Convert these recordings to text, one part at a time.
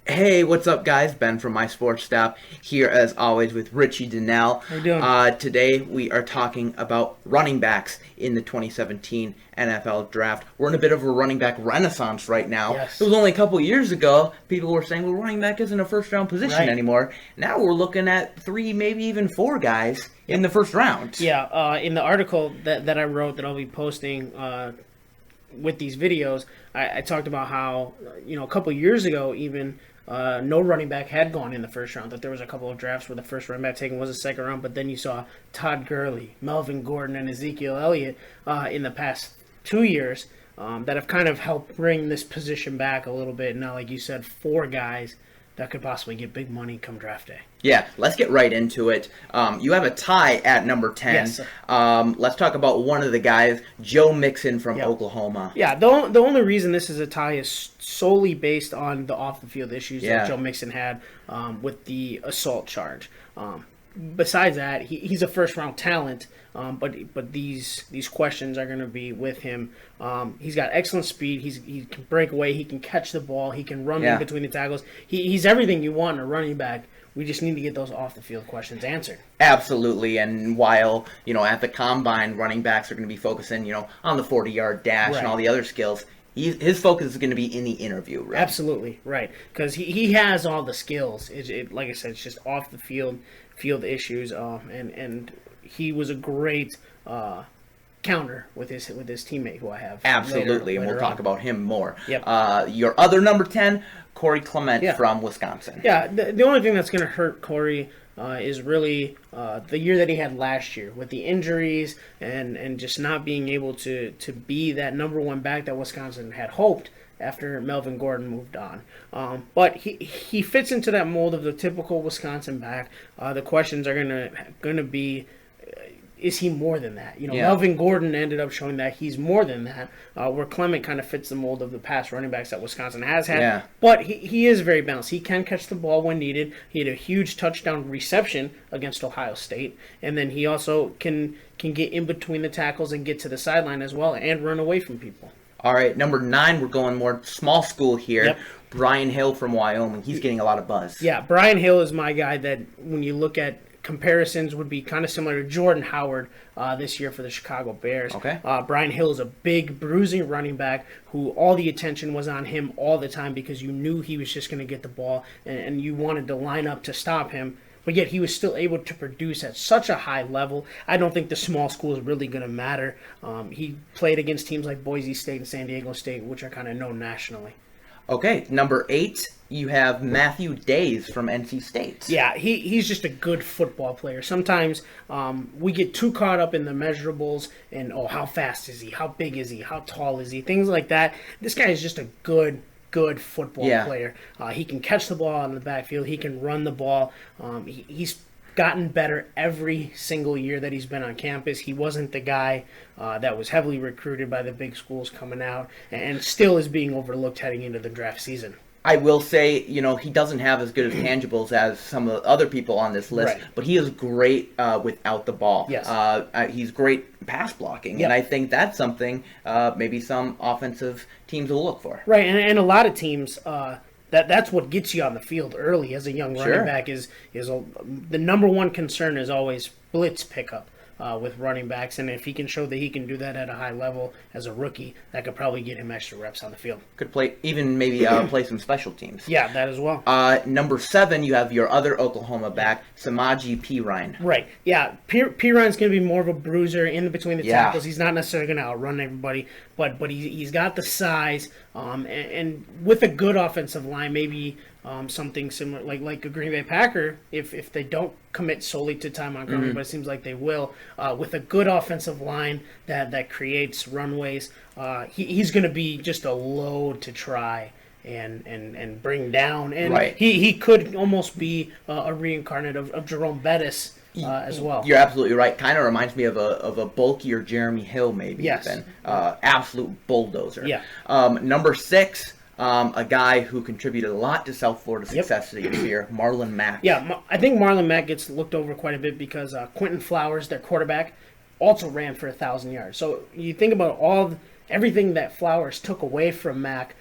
Hey, what's up, guys? Ben from My Sports Staff here, as always, with Richie Donnell. How you doing? Today, we are talking about running backs in the 2017 NFL Draft. We're in a bit of a running back renaissance right now. Yes. It was only a couple years ago, people were saying, well, running back isn't a first-round position Right. anymore. Now we're looking at 3, maybe even 4 guys in the first round. Yeah, in the article that I wrote that I'll be posting with these videos, I talked about how, a couple years ago even, no running back had gone in the first round. That there was a couple of drafts where the first running back taken was a second round, but then you saw Todd Gurley, Melvin Gordon, and Ezekiel Elliott in the past 2 years that have kind of helped bring this position back a little bit. Now, like you said, 4 guys that could possibly get big money come draft day. Yeah, let's get right into it. You have a tie at number 10. Yes. Let's talk about one of the guys, Joe Mixon from Yep. Oklahoma. Yeah, the only reason this is a tie is solely based on the off-the-field issues that Joe Mixon had with the assault charge. Besides that, he's a first-round talent, but these questions are going to be with him. He's got excellent speed. He can break away. He can catch the ball. He can run in between the tackles. He's everything you want in a running back. We just need to get those off-the-field questions answered. Absolutely, and while, at the combine, running backs are going to be focusing, on the 40-yard dash and all the other skills, his focus is going to be in the interview, right? Absolutely, right, because he has all the skills. Like I said, it's just off-the-field issues, and he was a great counter with his teammate who I have. Absolutely, and later we'll talk on. about him more. Yep. Your other number 10, Clement from Wisconsin. Yeah, the only thing that's going to hurt Corey is really the year that he had last year with the injuries and just not being able to be that number one back that Wisconsin had hoped after Melvin Gordon moved on. But he fits into that mold of the typical Wisconsin back. The questions are going to be, is he more than that? Melvin Gordon ended up showing that he's more than that, where Clement kind of fits the mold of the past running backs that Wisconsin has had. Yeah. But he is very balanced. He can catch the ball when needed. He had a huge touchdown reception against Ohio State. And then he also can get in between the tackles and get to the sideline as well and run away from people. All right, number 9, we're going more small school here. Yep. Brian Hill from Wyoming. He's getting a lot of buzz. Yeah, Brian Hill is my guy that when you look at comparisons would be kind of similar to Jordan Howard this year for the Chicago Bears. Okay. Brian Hill is a big, bruising running back who all the attention was on him all the time because you knew he was just going to get the ball and you wanted to line up to stop him. But yet he was still able to produce at such a high level. I don't think the small school is really going to matter. He played against teams like Boise State and San Diego State, which are kind of known nationally. Okay, number 8, you have Matthew Days from NC State. Yeah, he's just a good football player. Sometimes we get too caught up in the measurables and, how fast is he? How big is he? How tall is he? Things like that. This guy is just a good football player. He can catch the ball in the backfield. He can run the ball. He's gotten better every single year that he's been on campus. He wasn't the guy that was heavily recruited by the big schools coming out and still is being overlooked heading into the draft season. I will say, he doesn't have as good of tangibles as some of the other people on this list, but he is great without the ball. Yes. He's great pass blocking, and I think that's something maybe some offensive teams will look for. Right, and a lot of teams, that's what gets you on the field early as a young running back is the number one concern is always blitz pickup. With running backs, and if he can show that he can do that at a high level as a rookie, that could probably get him extra reps on the field. Could play, even maybe play some special teams. Yeah, that as well. Number 7, you have your other Oklahoma back, Samaje Perine. Right. Yeah, Perine's going to be more of a bruiser in between the tackles. He's not necessarily going to outrun everybody, but he's got the size, and with a good offensive line, maybe something similar like a Green Bay Packer, if they don't commit solely to Ty Montgomery, but it seems like they will, with a good offensive line that creates runways, he's going to be just a load to try and bring down. And he could almost be a reincarnate of Jerome Bettis as well. You're absolutely right. Kind of reminds me of a bulkier Jeremy Hill, maybe. Yes. Even. Absolute bulldozer. Yeah. Number 6, a guy who contributed a lot to South Florida's success this year, Marlon Mack. Yeah, I think Marlon Mack gets looked over quite a bit because Quentin Flowers, their quarterback, also ran for 1,000 yards. So you think about everything that Flowers took away from Mack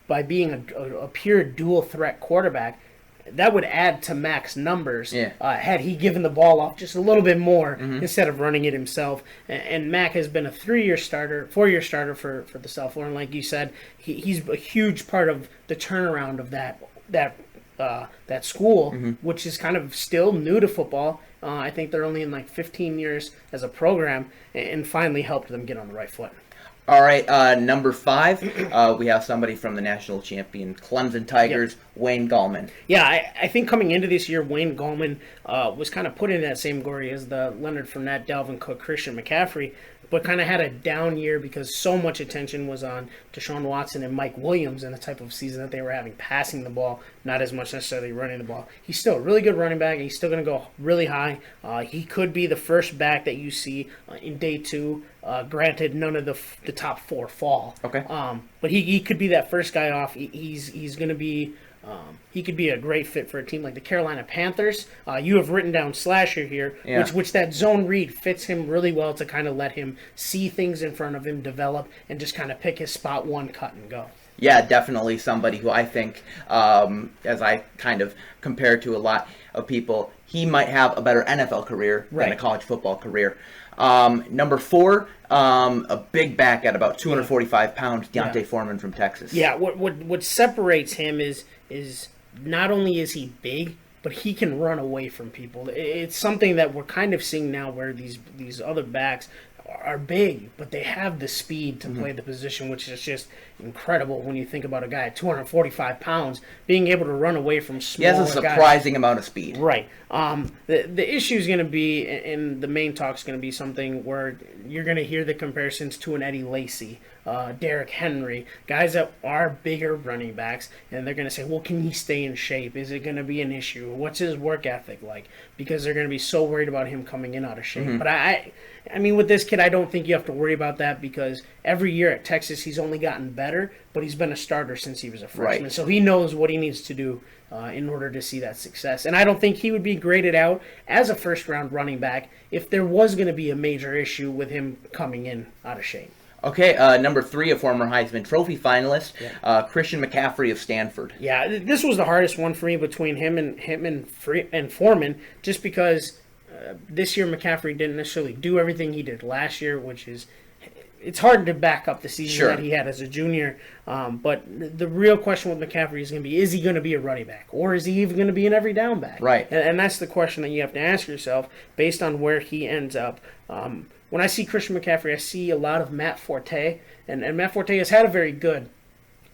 by being a pure dual threat quarterback. That would add to Mack's numbers had he given the ball off just a little bit more instead of running it himself. And Mack has been a 4-year starter for the South Florida. Like you said, he's a huge part of the turnaround of that school, which is kind of still new to football. I think they're only in like 15 years as a program, and finally helped them get on the right foot. All right, number 5, we have somebody from the national champion Clemson Tigers, Wayne Gallman. Yeah, I think coming into this year, Wayne Gallman was kind of put in that same glory as the Leonard Fournette, Alvin Cook, Christian McCaffrey, but kind of had a down year because so much attention was on Deshaun Watson and Mike Williams and the type of season that they were having, passing the ball, not as much necessarily running the ball. He's still a really good running back, and he's still going to go really high. He could be the first back that you see in day 2. Granted, none of the top 4 fall. Okay. But he could be that first guy off. He's going to be. He could be a great fit for a team like the Carolina Panthers. You have written down Slasher here, which that zone read fits him really well to kind of let him see things in front of him develop and just kind of pick his spot one, cut, and go. Yeah, definitely somebody who I think, as I kind of compare to a lot of people, he might have a better NFL career than a college football career. Number 4, a big back at about 245 pounds, Deontay Foreman from Texas. Yeah, what separates him is not only is he big, but he can run away from people. It's something that we're kind of seeing now where these other backs are big, but they have the speed to play the position, which is just incredible when you think about a guy at 245 pounds being able to run away from smaller guys. He has a surprising amount of speed. Right. The issue is going to be, and the main talk is going to be something where you're going to hear the comparisons to an Eddie Lacy, Derrick Henry, guys that are bigger running backs, and they're going to say, well, can he stay in shape? Is it going to be an issue? What's his work ethic like? Because they're going to be so worried about him coming in out of shape. But I mean, with this kid, I don't think you have to worry about that because every year at Texas, he's only gotten better, but he's been a starter since he was a freshman. Right. So he knows what he needs to do in order to see that success. And I don't think he would be graded out as a first-round running back if there was going to be a major issue with him coming in out of shape. Okay, number 3, a former Heisman Trophy finalist, Christian McCaffrey of Stanford. Yeah, this was the hardest one for me between him and Foreman, just because this year McCaffrey didn't necessarily do everything he did last year, which is it's hard to back up the season that he had as a junior. But the real question with McCaffrey is going to be: is he going to be a running back, or is he even going to be an every down back? Right, and that's the question that you have to ask yourself based on where he ends up. When I see Christian McCaffrey, I see a lot of Matt Forte, and Matt Forte has had a very good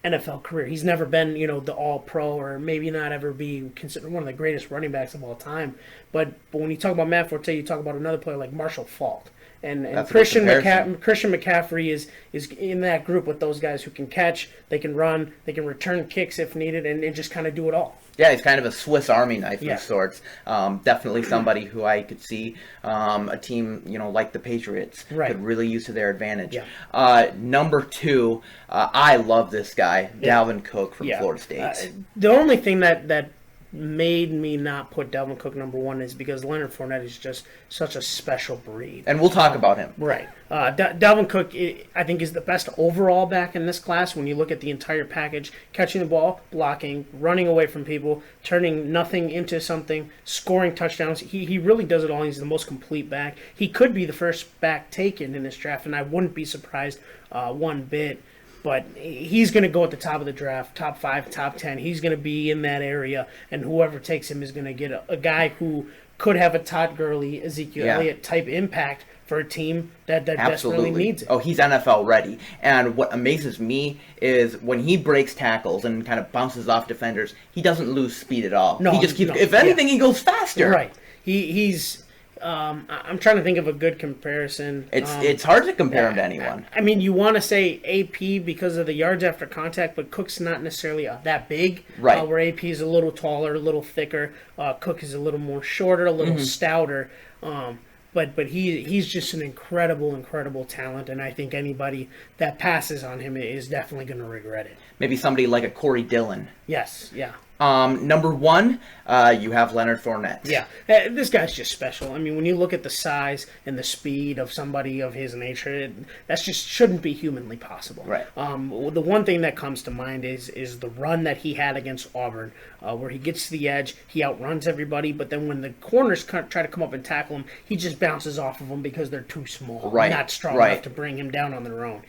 NFL career. He's never been, the all-pro or maybe not ever be considered one of the greatest running backs of all time. But when you talk about Matt Forte, you talk about another player like Marshall Faulk. And Christian McCaffrey is in that group with those guys who can catch, they can run, they can return kicks if needed, and just kind of do it all. Yeah, he's kind of a Swiss Army knife of sorts. Definitely somebody who I could see a team, like the Patriots could really use to their advantage. Yeah. Number 2, I love this guy, Alvin Cook from Florida State. The only thing that made me not put Alvin Cook number 1 is because Leonard Fournette is just such a special breed. And we'll talk about him. Right. Alvin Cook, I think, is the best overall back in this class when you look at the entire package. Catching the ball, blocking, running away from people, turning nothing into something, scoring touchdowns. He really does it all. He's the most complete back. He could be the first back taken in this draft, and I wouldn't be surprised one bit. But he's going to go at the top of the draft, top 5, top 10. He's going to be in that area, and whoever takes him is going to get a guy who could have a Todd Gurley, Ezekiel Elliott type impact for a team that desperately needs it. Oh, he's NFL ready. And what amazes me is when he breaks tackles and kind of bounces off defenders, he doesn't lose speed at all. No, he just keeps. If anything, he goes faster. Right. He's. I'm trying to think of a good comparison. It's hard to compare him to anyone. I mean, you want to say AP because of the yards after contact, but Cook's not necessarily that big. Right. Where AP is a little taller, a little thicker. Cook is a little more shorter, a little stouter. But he's just an incredible talent, and I think anybody that passes on him is definitely going to regret it. Maybe somebody like a Corey Dillon. Yes, yeah. Number 1, you have Leonard Fournette. Yeah, this guy's just special. I mean, when you look at the size and the speed of somebody of his nature, that's just shouldn't be humanly possible. Right. The one thing that comes to mind is the run that he had against Auburn, where he gets to the edge, he outruns everybody, but then when the corners try to come up and tackle him, he just bounces off of them because they're too small, not strong enough to bring him down on their own.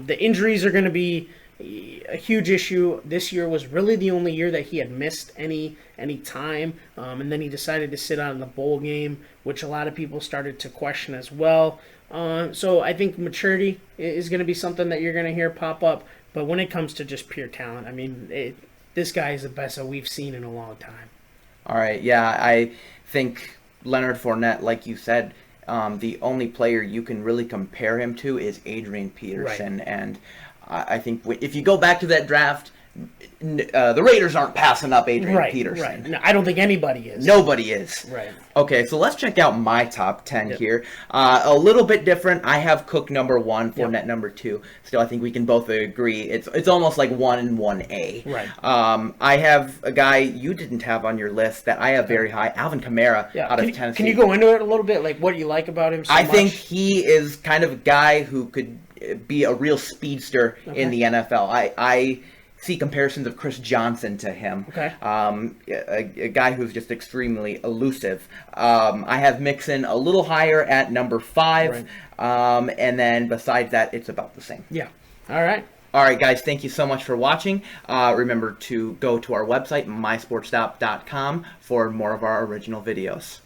The injuries are going to be a huge issue. This year was really the only year that he had missed any time, and then he decided to sit out in the bowl game, which a lot of people started to question as well. So I think maturity is going to be something that you're going to hear pop up, but when it comes to just pure talent, I mean, this guy is the best that we've seen in a long time. All right, yeah, I think Leonard Fournette, like you said, the only player you can really compare him to is Adrian Peterson, and I think if you go back to that draft, the Raiders aren't passing up Adrian Peterson. Right. No, I don't think anybody is. Nobody is. Right. Okay, so let's check out my top 10 here. A little bit different. I have Cook number 1, Fournette number 2. Still, I think we can both agree it's almost like 1 and 1A. Right. I have a guy you didn't have on your list that I have very high, Alvin Kamara out of Tennessee. Can you go into it a little bit, like what you like about him so much? I think he is kind of a guy who could be a real speedster in the NFL. I see comparisons of Chris Johnson to him. Okay. A guy who's just extremely elusive. I have Mixon a little higher at number 5. Right. And then besides that, it's about the same. Yeah. All right. All right, guys, thank you so much for watching. Remember to go to our website, mysportstop.com, for more of our original videos.